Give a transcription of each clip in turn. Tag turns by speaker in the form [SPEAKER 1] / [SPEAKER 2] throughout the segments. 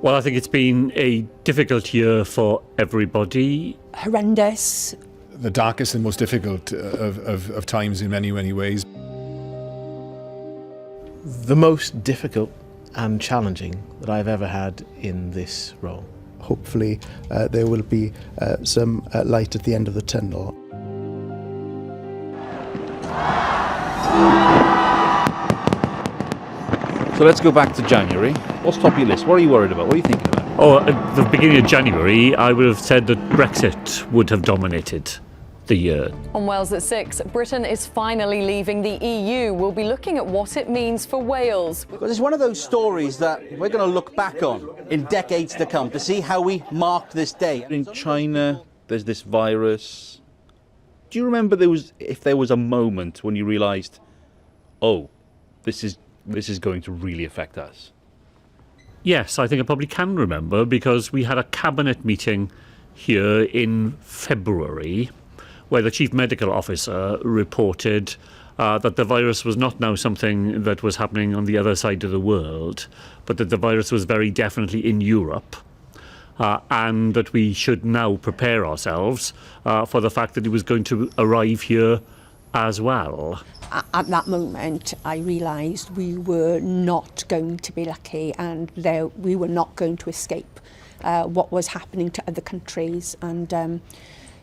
[SPEAKER 1] Well, I think it's been a difficult year for everybody.
[SPEAKER 2] Horrendous.
[SPEAKER 3] The darkest and most difficult of times in many, many ways.
[SPEAKER 4] The most difficult and challenging that I've ever had in this role.
[SPEAKER 5] Hopefully there will be some light at the end of the tunnel.
[SPEAKER 6] So let's go back to January. What's top of your list? What are you worried about? What are you thinking about?
[SPEAKER 1] Oh, at the beginning of January, I would have said that Brexit would have dominated the year.
[SPEAKER 7] On Wales at 6, Britain is finally leaving the EU. We'll be looking at what it means for Wales.
[SPEAKER 8] Because it's one of those stories that we're going to look back on in decades to come to see how we marked this day.
[SPEAKER 6] In China, there's this virus. Do you remember if there was a moment when you realised, oh, this is going to really affect us?
[SPEAKER 1] Yes, I think I probably can remember, because we had a cabinet meeting here in February where the chief medical officer reported that the virus was not now something that was happening on the other side of the world, but that the virus was very definitely in Europe, and that we should now prepare ourselves for the fact that it was going to arrive here as well.
[SPEAKER 2] At that moment, I realised we were not going to be lucky, and we were not going to escape what was happening to other countries. And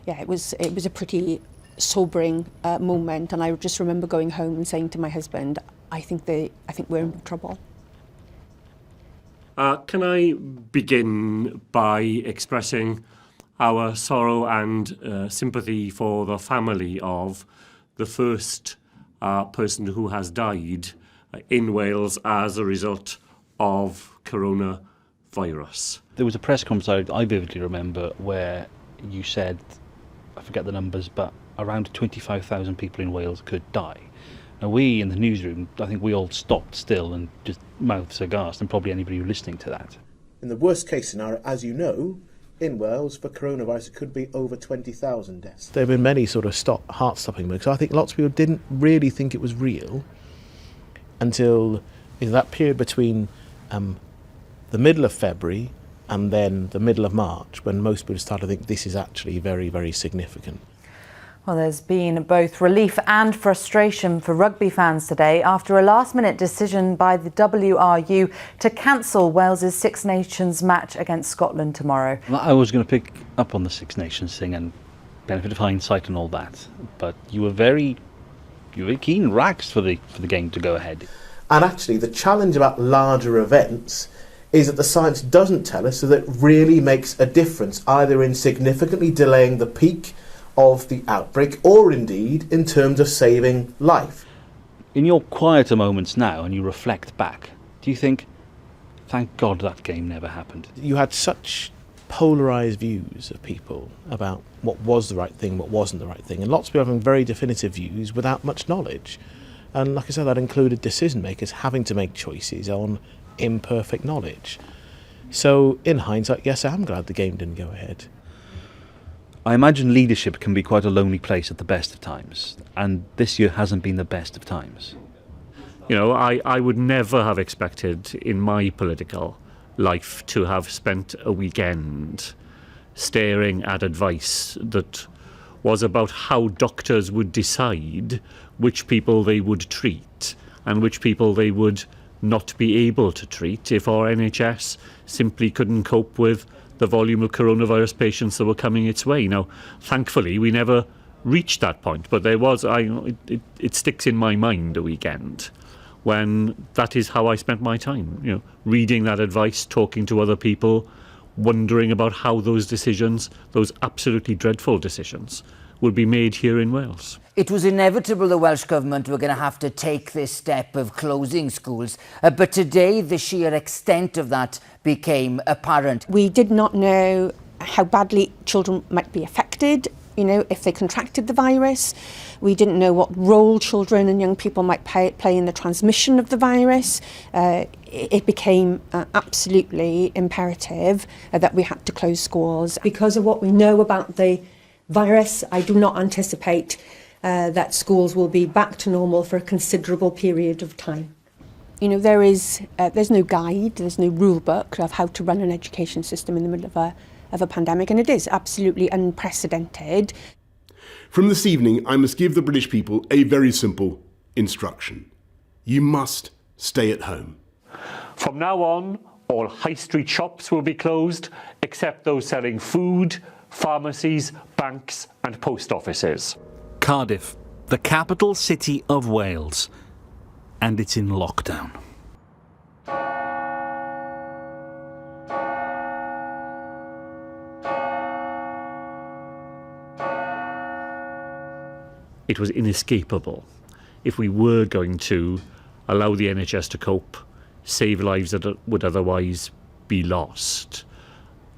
[SPEAKER 2] it was a pretty sobering moment. And I just remember going home and saying to my husband, I think we're in trouble.
[SPEAKER 1] Can I begin by expressing our sorrow and sympathy for the family of the first person who has died in Wales as a result of coronavirus.
[SPEAKER 6] There was a press conference I vividly remember where you said, I forget the numbers, but around 25,000 people in Wales could die. Now we in the newsroom, I think we all stopped still and just mouths aghast, and probably anybody listening to that.
[SPEAKER 9] In the worst case scenario, as you know, in Wales for coronavirus it could be over 20,000 deaths.
[SPEAKER 4] There have been many sort of heart-stopping moments. I think lots of people didn't really think it was real until that period between the middle of February and then the middle of March, when most people started to think this is actually very, very significant.
[SPEAKER 10] Well, there's been both relief and frustration for rugby fans today after a last-minute decision by the WRU to cancel Wales's Six Nations match against Scotland tomorrow.
[SPEAKER 6] I was going to pick up on the Six Nations thing and benefit of hindsight and all that, but you were very keen, raxed for the game to go ahead.
[SPEAKER 9] And actually the challenge about larger events is that the science doesn't tell us, so that really makes a difference, either in significantly delaying the peak of the outbreak or indeed in terms of saving life.
[SPEAKER 6] In your quieter moments now, and you reflect back, do you think, thank God that game never happened?
[SPEAKER 4] You had such polarised views of people about what was the right thing, what wasn't the right thing, and lots of people having very definitive views without much knowledge. And like I said, that included decision makers having to make choices on imperfect knowledge. So in hindsight, yes, I am glad the game didn't go ahead.
[SPEAKER 6] I imagine leadership can be quite a lonely place at the best of times, and this year hasn't been the best of times.
[SPEAKER 1] You know, I would never have expected in my political life to have spent a weekend staring at advice that was about how doctors would decide which people they would treat and which people they would not be able to treat if our NHS simply couldn't cope with the volume of coronavirus patients that were coming its way. Now, thankfully, we never reached that point, but there was, it sticks in my mind a weekend when that is how I spent my time, you know, reading that advice, talking to other people, wondering about how those decisions, those absolutely dreadful decisions, would be made here in Wales.
[SPEAKER 11] It was inevitable the Welsh Government were going to have to take this step of closing schools, but today the sheer extent of that became apparent.
[SPEAKER 2] We did not know how badly children might be affected, you know, if they contracted the virus. We didn't know what role children and young people might play in the transmission of the virus. It became absolutely imperative that we had to close schools. Because of what we know about the virus, I do not anticipate that schools will be back to normal for a considerable period of time. there's no guide, there's no rule book of how to run an education system in the middle of a pandemic, and it is absolutely unprecedented.
[SPEAKER 12] From this evening, I must give the British people a very simple instruction. You must stay at home.
[SPEAKER 1] From now on, all high street shops will be closed, except those selling food, pharmacies, banks and post offices.
[SPEAKER 6] Cardiff, the capital city of Wales, and it's in lockdown.
[SPEAKER 1] It was inescapable. If we were going to allow the NHS to cope, save lives that would otherwise be lost,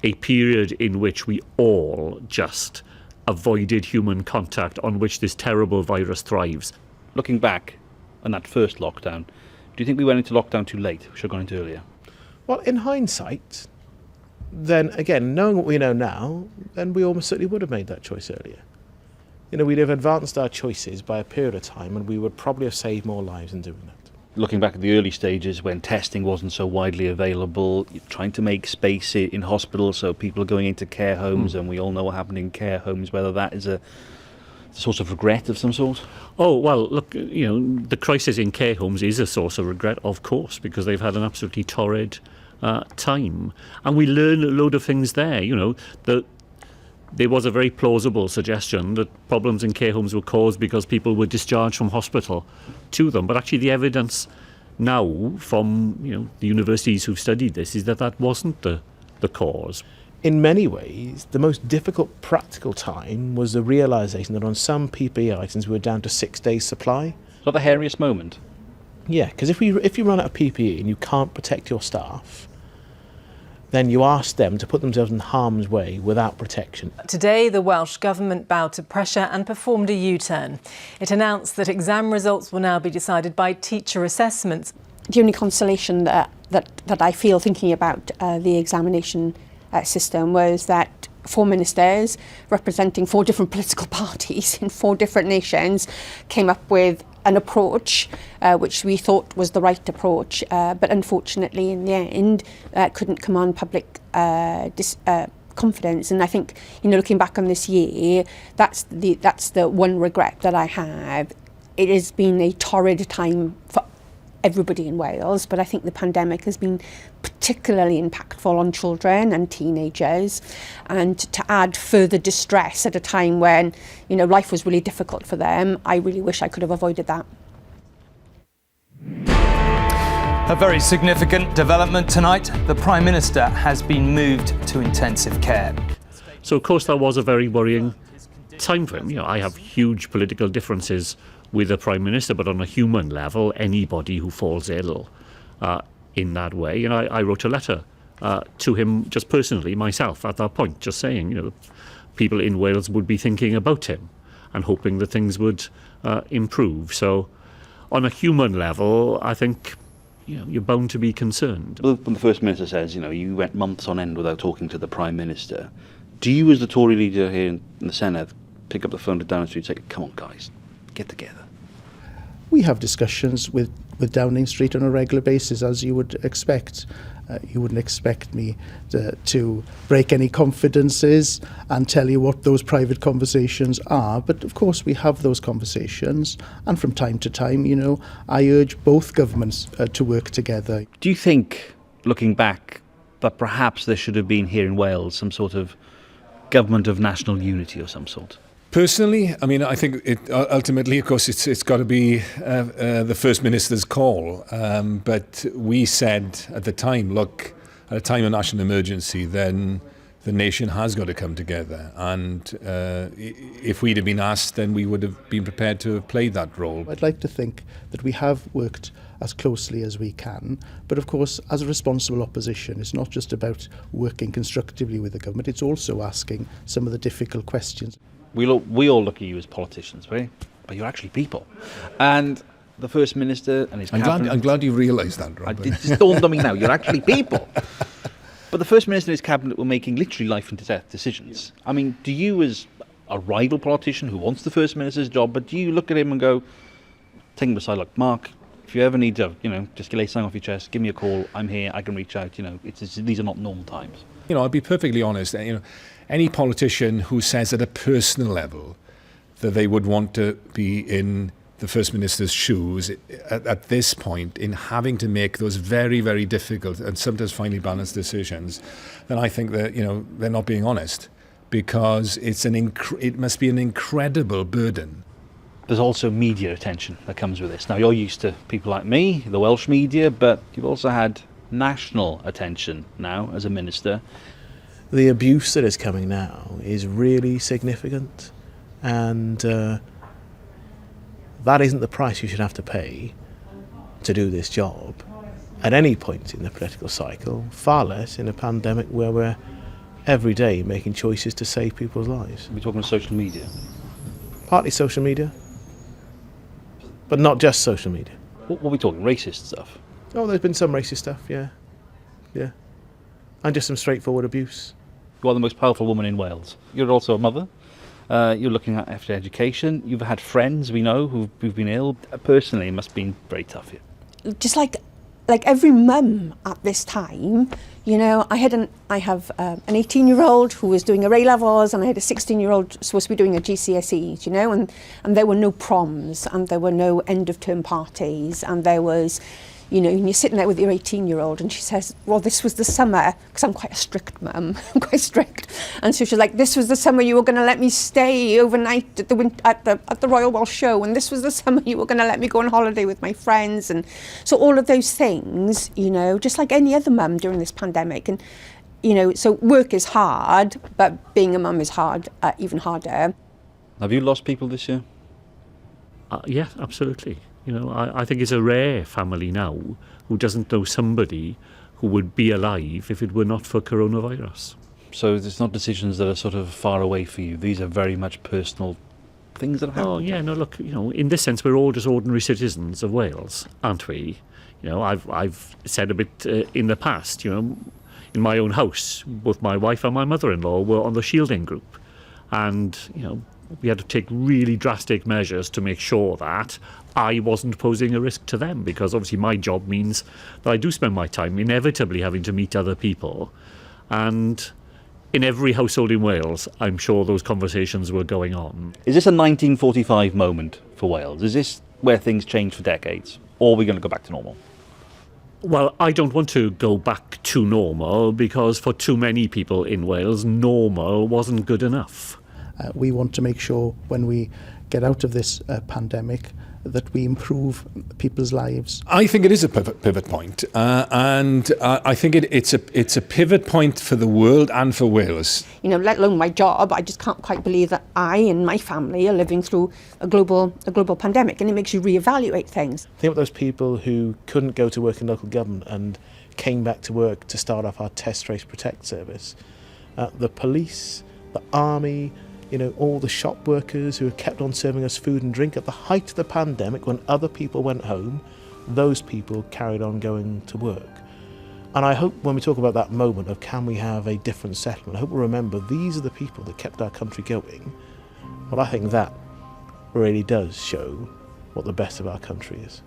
[SPEAKER 1] a period in which we all just avoided human contact on which this terrible virus thrives.
[SPEAKER 6] Looking back on that first lockdown, do you think we went into lockdown too late? We should have gone into earlier.
[SPEAKER 4] Well, in hindsight, then again, knowing what we know now, then we almost certainly would have made that choice earlier. We'd have advanced our choices by a period of time, and we would probably have saved more lives in doing that.
[SPEAKER 6] Looking back at the early stages when testing wasn't so widely available, you're trying to make space in hospitals so people are going into care homes, and we all know what happened in care homes, whether that is a source of regret of some sort?
[SPEAKER 1] Oh, well, look, the crisis in care homes is a source of regret, of course, because they've had an absolutely torrid time. And we learn a load of things there, there was a very plausible suggestion that problems in care homes were caused because people were discharged from hospital to them. But actually the evidence now from the universities who've studied this is that wasn't the cause.
[SPEAKER 4] In many ways, the most difficult practical time was the realisation that on some PPE items we were down to 6 days' supply.
[SPEAKER 6] Is that the hairiest moment?
[SPEAKER 4] Yeah, because if you run out of PPE and you can't protect your staff, then you ask them to put themselves in harm's way without protection.
[SPEAKER 13] Today, the Welsh Government bowed to pressure and performed a U-turn. It announced that exam results will now be decided by teacher assessments.
[SPEAKER 2] The only consolation that I feel thinking about the examination system was that 4 ministers representing 4 different political parties in 4 different nations came up with an approach which we thought was the right approach, but unfortunately in the end couldn't command public confidence. And I think, looking back on this year, that's the one regret that I have. It has been a torrid time for everybody in Wales, but I think the pandemic has been particularly impactful on children and teenagers, and to add further distress at a time when life was really difficult for them, I really wish I could have avoided that.
[SPEAKER 14] A very significant development tonight. The Prime Minister has been moved to intensive care.
[SPEAKER 1] So of course that was a very worrying time for him. I have huge political differences with the Prime Minister, but on a human level, anybody who falls ill in that way, I wrote a letter to him just personally, myself, at that point, just saying, people in Wales would be thinking about him and hoping that things would improve. So on a human level, I think you're bound to be concerned.
[SPEAKER 6] When the First Minister says, you went months on end without talking to the Prime Minister, do you, as the Tory leader here in the Senedd, pick up the phone to Downing Street and say, come on guys, get together?
[SPEAKER 5] We have discussions with Downing Street on a regular basis, as you would expect. You wouldn't expect me to break any confidences and tell you what those private conversations are. But of course we have those conversations, and from time to time, I urge both governments to work together.
[SPEAKER 6] Do you think, looking back, that perhaps there should have been here in Wales some sort of government of national unity of some sort?
[SPEAKER 3] Personally, I think ultimately, of course, it's got to be the First Minister's call. But we said at the time, look, at a time of national emergency, then the nation has got to come together. And if we'd have been asked, then we would have been prepared to have played that role.
[SPEAKER 5] I'd like to think that we have worked as closely as we can. But of course, as a responsible opposition, it's not just about working constructively with the government, it's also asking some of the difficult questions.
[SPEAKER 6] We all look at you as politicians, right? But you're actually people. And the First Minister and his cabinet...
[SPEAKER 3] I'm glad you realised that, Rob.
[SPEAKER 6] It just dawned on me now. You're actually people. But the First Minister and his cabinet were making literally life and death decisions. Do you, as a rival politician who wants the First Minister's job, but do you look at him and go, take him aside, like, Mark, If you ever need to, just lay something off your chest, give me a call. I'm here. I can reach out. These are not normal times.
[SPEAKER 3] I'll be perfectly honest. Any politician who says at a personal level that they would want to be in the First Minister's shoes at this point in having to make those very, very difficult and sometimes finely balanced decisions, then I think that, they're not being honest, because it must be an incredible burden.
[SPEAKER 6] There's also media attention that comes with this. Now, you're used to people like me, the Welsh media, but you've also had national attention now as a minister.
[SPEAKER 4] The abuse that is coming now is really significant, and that isn't the price you should have to pay to do this job at any point in the political cycle, far less in a pandemic where we're every day making choices to save people's lives.
[SPEAKER 6] We're talking social media.
[SPEAKER 4] Partly social media, but not just social media.
[SPEAKER 6] What are we talking? Racist stuff?
[SPEAKER 4] Oh, there's been some racist stuff, yeah. And just some straightforward abuse.
[SPEAKER 6] You are the most powerful woman in Wales. You're also a mother. You're looking after education. You've had friends we know who've been ill. Personally, it must have been very tough here.
[SPEAKER 2] Just like every mum at this time, I have an 18-year-old who was doing her A-levels, and I had a 16-year-old supposed to be doing her GCSEs, and there were no proms, and there were no end-of-term parties, and there was, and you're sitting there with your 18-year-old, and she says, well, this was the summer, because I'm quite a strict mum, I'm quite strict, and so she's like, this was the summer you were going to let me stay overnight at the Royal Welsh Show, and this was the summer you were going to let me go on holiday with my friends, and so all of those things, just like any other mum during this pandemic, and so work is hard, but being a mum is hard, even harder.
[SPEAKER 6] Have you lost people this year?
[SPEAKER 1] Yeah, absolutely. I think it's a rare family now who doesn't know somebody who would be alive if it were not for coronavirus.
[SPEAKER 6] So it's not decisions that are sort of far away for you. These are very much personal things that have happened.
[SPEAKER 1] Oh, yeah, no, look, in this sense, we're all just ordinary citizens of Wales, aren't we? I've said a bit in the past, in my own house, both my wife and my mother-in-law were on the shielding group. And, we had to take really drastic measures to make sure that I wasn't posing a risk to them, because obviously my job means that I do spend my time inevitably having to meet other people. And in every household in Wales, I'm sure those conversations were going on.
[SPEAKER 6] Is this a 1945 moment for Wales? Is this where things change for decades? Or are we going to go back to normal?
[SPEAKER 1] Well, I don't want to go back to normal, because for too many people in Wales, normal wasn't good enough.
[SPEAKER 5] We want to make sure when we get out of this pandemic that we improve people's lives.
[SPEAKER 3] I think it is a pivot point, and I think it's a pivot point for the world and for Wales.
[SPEAKER 2] Let alone my job, I just can't quite believe that I and my family are living through a global pandemic, and it makes you reevaluate things.
[SPEAKER 4] Think about those people who couldn't go to work in local government and came back to work to start off our Test, Trace, Protect service. The police, the army, all the shop workers who have kept on serving us food and drink at the height of the pandemic when other people went home, those people carried on going to work. And I hope when we talk about that moment of can we have a different settlement, I hope we'll remember these are the people that kept our country going. Well, I think that really does show what the best of our country is.